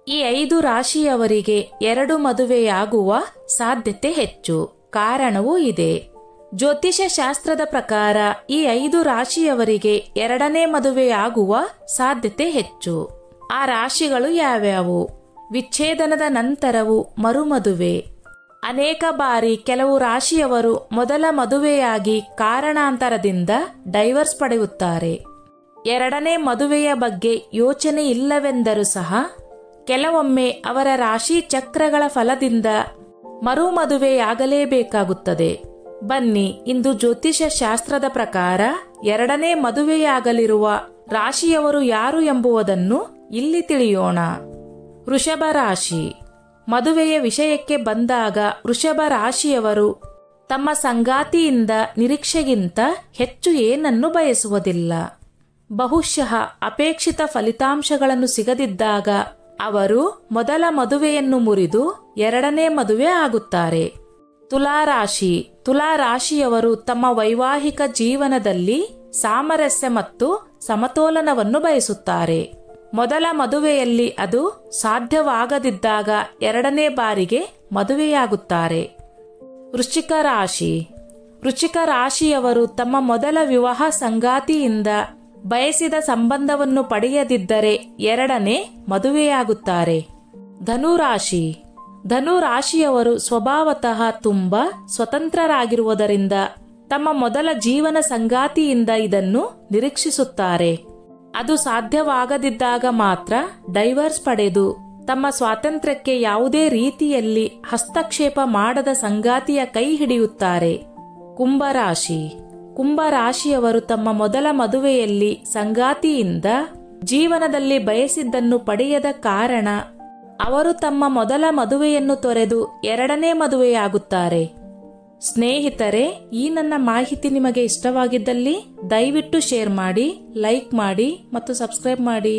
ಈ 5 ರಾಶಿಯವರಿಗೆ 2 ಮದುವೆಯಾಗುವ ಸಾಧ್ಯತೆ ಹೆಚ್ಚು. ಕಾರಣವೂ ಇದೆ. ಜ್ಯೋತಿಷ್ಯ ಶಾಸ್ತ್ರದ ಪ್ರಕಾರ ಈ 5 ರಾಶಿಯವರಿಗೆ 2ನೇ ಮದುವೆಯಾಗುವ ಸಾಧ್ಯತೆ ಹೆಚ್ಚು. ಆ ರಾಶಿಗಳು ಯಾವ್ಯಾವು? ವಿಚ್ಛೇದನದ ನಂತರವೂ ಮರುಮದುವೆ. ಅನೇಕ ಬಾರಿ ಕೆಲವು ರಾಶಿಯವರು ಮೊದಲ ಮದುವೆಯಾಗಿ ಕಾರಣಾಂತರದಿಂದ ಡೈವರ್ಸ್ ಪಡೆಯುತ್ತಾರೆ. 2ನೇ ಮದುವೆಯ ಬಗ್ಗೆ ಯೋಚನೆ ಇಲ್ಲವೆಂದರೂ ಸಹ ಕೆಲವೊಮ್ಮೆ ಅವರ ರಾಶಿ ಚಕ್ರಗಳ ಫಲದಿಂದ ಮರುಮದುವೆಯಾಗಲೇಬೇಕಾಗುತ್ತದೆ. ಬನ್ನಿ, ಇಂದು ಜ್ಯೋತಿಷ್ಯ ಶಾಸ್ತ್ರದ ಪ್ರಕಾರ 2ನೇ ಮದುವೆಯಾಗಲಿರುವ ರಾಶಿಯವರು ಯಾರು ಎಂಬುದನ್ನು ಇಲ್ಲಿ ತಿಳಿಯೋಣ. ವೃಷಭ ರಾಶಿ. ಮದುವೆಯ ವಿಷಯಕ್ಕೆ ಬಂದಾಗ ವೃಷಭ ರಾಶಿಯವರು ತಮ್ಮ ಸಂಗಾತಿಯಿಂದ ನಿರೀಕ್ಷೆಗಿಂತ ಹೆಚ್ಚು ಏನನ್ನು ಬಯಸುವುದಿಲ್ಲ. ಬಹುಶಃ ಅಪೇಕ್ಷಿತ ಫಲಿತಾಂಶಗಳನ್ನು ಸಿಗದಿದ್ದಾಗ ಅವರು ಮೊದಲ ಮದುವೆಯನ್ನು ಮುರಿದು 2ನೇ ಮದುವೆ ಆಗುತ್ತಾರೆ. ತುಲಾರಾಶಿ. ತುಲಾರಾಶಿಯವರು ತಮ್ಮ ವೈವಾಹಿಕ ಜೀವನದಲ್ಲಿ ಸಾಮರಸ್ಯ ಮತ್ತು ಸಮತೋಲನವನ್ನು ಬಯಸುತ್ತಾರೆ. ಮೊದಲ ಮದುವೆಯಲ್ಲಿ ಅದು ಸಾಧ್ಯವಾಗದಿದ್ದಾಗ 2ನೇ ಬಾರಿಗೆ ಮದುವೆಯಾಗುತ್ತಾರೆ. ವೃಶ್ಚಿಕ ರಾಶಿ. ವೃಶ್ಚಿಕ ರಾಶಿಯವರು ತಮ್ಮ ಮೊದಲ ವಿವಾಹ ಸಂಗಾತಿಯಿಂದ ಬಯಸಿದ ಸಂಬಂಧವನ್ನು ಪಡೆಯದಿದ್ದರೆ 2ನೇ ಮದುವೆಯಾಗುತ್ತಾರೆ. ಧನುರಾಶಿ. ಧನುರಾಶಿಯವರು ಸ್ವಭಾವತಃ ತುಂಬಾ ಸ್ವತಂತ್ರರಾಗಿರುವುದರಿಂದ ತಮ್ಮ ಮೊದಲ ಜೀವನ ಸಂಗಾತಿಯಿಂದ ಇದನ್ನು ನಿರೀಕ್ಷಿಸುತ್ತಾರೆ. ಅದು ಸಾಧ್ಯವಾಗದಿದ್ದಾಗ ಮಾತ್ರ ಡೈವರ್ಸ್ ಪಡೆದು ತಮ್ಮ ಸ್ವಾತಂತ್ರ್ಯಕ್ಕೆ ಯಾವುದೇ ರೀತಿಯಲ್ಲಿ ಹಸ್ತಕ್ಷೇಪ ಮಾಡದ ಸಂಗಾತಿಯ ಕೈ ಹಿಡಿಯುತ್ತಾರೆ. ಕುಂಭರಾಶಿ. ಕುಂಭರಾಶಿಯವರು ತಮ್ಮ ಮೊದಲ ಮದುವೆಯಲ್ಲಿ ಸಂಗಾತಿಯಿಂದ ಜೀವನದಲ್ಲಿ ಬಯಸಿದ್ದನ್ನು ಪಡೆಯದ ಕಾರಣ ಅವರು ತಮ್ಮ ಮೊದಲ ಮದುವೆಯನ್ನು ತೊರೆದು 2ನೇ ಮದುವೆಯಾಗುತ್ತಾರೆ. ಸ್ನೇಹಿತರೆ, ಈ ನನ್ನ ಮಾಹಿತಿ ನಿಮಗೆ ಇಷ್ಟವಾಗಿದ್ದಲ್ಲಿ ದಯವಿಟ್ಟು ಶೇರ್ ಮಾಡಿ, ಲೈಕ್ ಮಾಡಿ ಮತ್ತು ಸಬ್ಸ್ಕ್ರೈಬ್ ಮಾಡಿ.